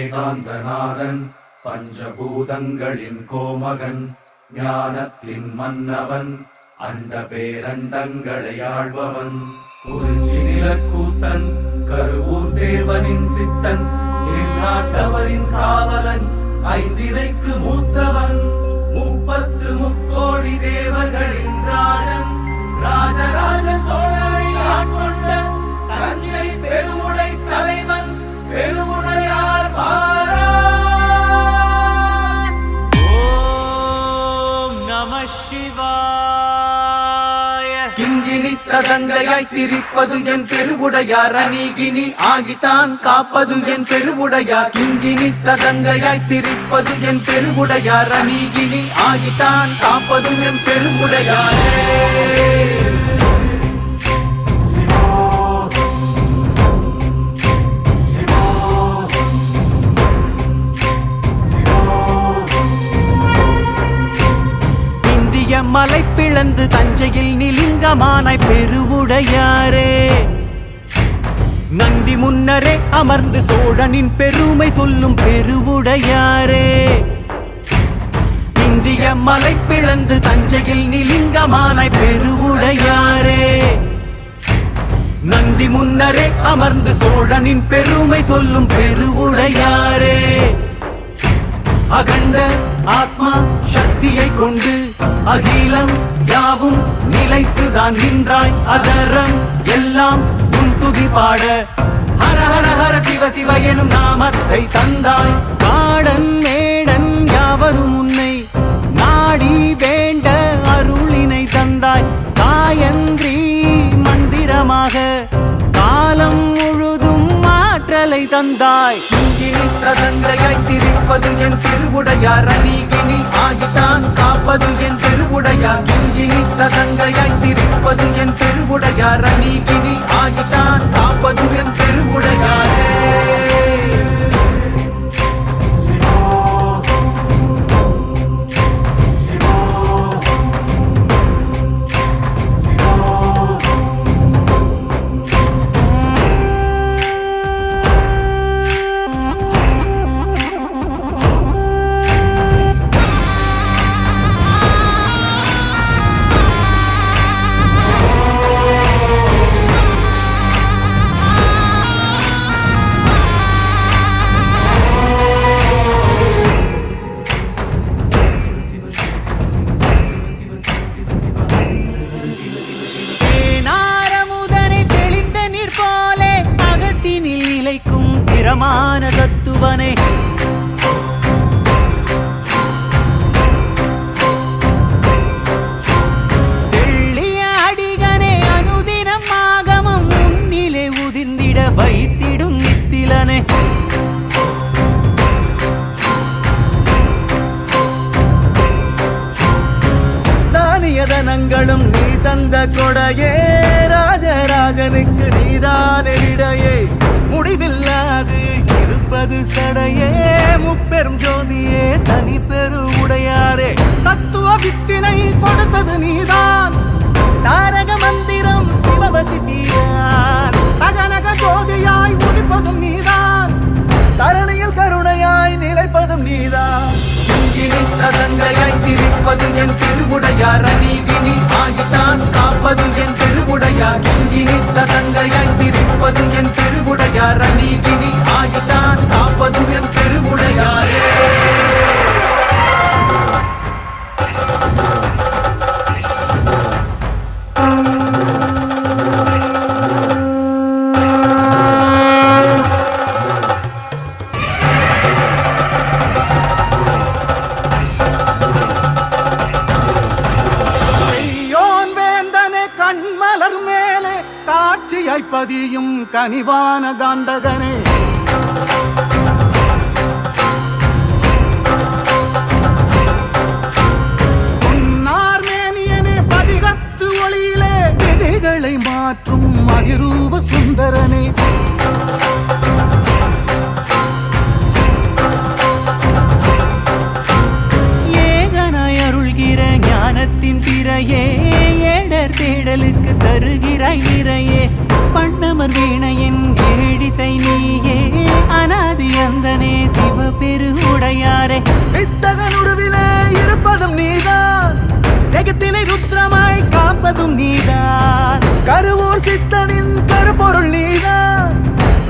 ஏகாந்தநாதன் பஞ்சபூதங்களின் கோமகன் ஞானத்தின் மன்னவன் அண்ட பேரண்டங்களை ஆள்பவன் குறிஞ்சி நிலக்கூத்தன் கருவூர் தேவனின் சித்தன் எந்நாட்டவரின் காவலன் ஐந்தினைக்கு மூத்தவன் முப்பத்து முக்கோடி தேவர்களின் ராஜன் ராஜராஜ சோழரை ஆட்கொண்ட தஞ்சை பெருவுடை தலைவன் பெருவுடையார் மாறான். ஓம் நம சிவாய. கிங்கினி சதங்கையாய் சிரிப்பது என் பெருவுடையார் அநீகினி ஆகித்தான் காப்பது என் பெருவுடையார். கிங்கினி சதங்கையாய் சிரிப்பது என் பெருவுடையார் அநீகினி ஆகித்தான் காப்பது என் பெருவுடையாரே. மலை பிளந்து தஞ்சையில் நிலிங்கமானாய் பெருவுடையாரே. நந்தி முன்னரே அமர்ந்து சோழனின் பெருமை சொல்லும் பெருவுடையாரே. இந்திய மலை பிளந்து தஞ்சையில் நிலிங்கமானாய் பெருவுடையாரே. நந்தி முன்னரே அமர்ந்து சோழனின் பெருமை சொல்லும் பெருவுடையாரே. அகண்ட ஆத்மா சக்தியை கொண்டு அகிலம் யாவும் நிலைத்துதான் நின்றாய். அதரம் எல்லாம் உன் துதி பாட ஹர ஹர ஹர சிவ சிவ எனும் நாமத்தை தந்தாய். காடன் மேடன் யாவரும் உன்னை நாடி வேண்ட அருளினை தந்தாய். காயந்திரி மந்திரமாக காலம் முழுதும் ஆற்றலை தந்தாய். சதங்கையாய் சிரிப்பது என் பெருவுடையார் அநீகினி ஆகித்தான் காப்பது என் பெருவுடையார். கிங்கினி சதங்கையாய் சிரிப்பது என் பெருவுடையார் அநீகினி ஆகித்தான் காப்பது என் பெருவுடையாரே. பிரமாண தத்துவனே தெள்ளிய அடிகனே அனுதினம் ஆகமம் முன்னிலே உதிர்ந்திட வைத்திடும் நித்திலனே. தானியதனங்களும் நீ தந்த கொடையே ராஜராஜனுக்கு நீதானெரிடையே. முடிவில்லாது இருப்பது சடையே முப்பெரும் ஜோதியே தனி பெருவுடையாரே. தத்துவ வித்தினை கொடுத்தது நீதான் தாரக மந்திரம் சிவவசி தீரான். தகனக ஜோதியாய் உதிப்பதும் நீதான் தரணியில் கருணையாய் நிலைப்பதும் நீதான். கிங்கினி சதங்கையாய் சிரிப்பது என் பெருவுடையார் அநீகினி ஆகித்தான் காப்பது என் பெருவுடையார். கிங்கினி சதங்கையாய் சிரிப்பது என் பெருவுடையார் அநீகினி ஆகித்தான் காப்பது என் பெருவுடையாரே. கண்மலர் மேலே காட்சியாய் பதியும் கனிவான காந்தகனே. உன்னார்மேனியனே பதிகத்து ஒளியிலே விதிகளை மாற்றும் அதிரூப சுந்தரனே. ஏகனாய் அருள்கிற ஞானத்தின் பிறையே ஏடர் பெயர் தேடலுக்கு தருகிறாய் நிறையே பண்ணமர் வீணையின் ஏழிசை நீயே அனாதி அந்தனே சிவபெருவுடையாரே இத்தகன் உருவிலே இருப்பதும் நீதான் ஜெகத்தினை ருத்ரமாய் காப்பதும் நீதான் கருவூர் சித்தனின் கருப்பொருள் நீதான்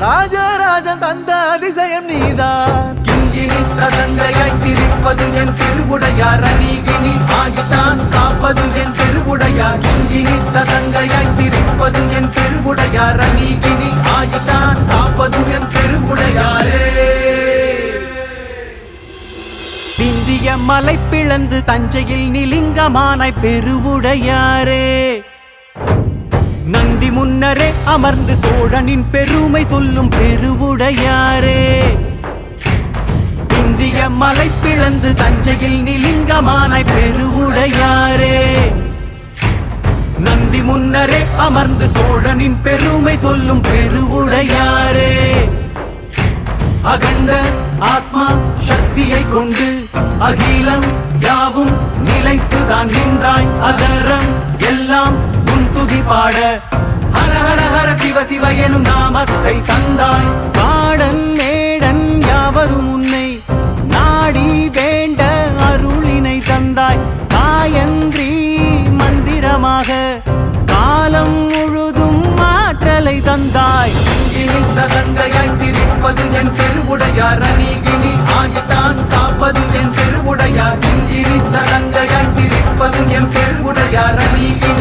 ராஜராஜன் தந்த அதிசயம் நீதான் கிங்கினி சதங்கையாய் சிரிப்பது என் திருவுடையார் அநீகினி ஆகித்தான் காப்பது என் திருவுடையார் கிங்கினி சதங்கையாய் சிரிப்பது என் திருவுடையார் அநீகினி ஆகித்தான் காப்பது என் திருவுடையாரே விந்திய மலை பிளந்து தஞ்சையில் நிலிங்கமானாய் பெருவுடையாரே நந்தி முன்னரே அமர்ந்து சோழனின் பெருமை சொல்லும் பெருவுடையாரே விந்திய மலை பிளந்து தஞ்சையில் நிலிங்கமானாய் பெருவுடையாரே நந்தி முன்னரே அமர்ந்து சோழனின் பெருமை சொல்லும் பெருவுடையாரே அகண்ட ஆத்மா சக்தியை கொண்டு அகிலம் யாவும் நிலைத்துதான் நின்றாய் அதரம் எல்லாம் உன் துதி பாட ஹர ஹர ஹர சிவ சிவ எனும் நாமத்தை தந்தாய் காடன் மேடன் யாவரும் உன்னை நாடி வேண்ட அருளினை தந்தாய் காயந்திரி மந்திரமாக காலம் முழுதும் ஆற்றலை தந்தாய் கிங்கினி சதங்கையாய் சிரிப்பது என் பெருவுடையார் அநீகினி ஆகித்தான் காப்பது என் பெருவுடையார் கிங்கினி சதங்கையாய் சிரிப்பது என் பெருவுடையார் அநீகினி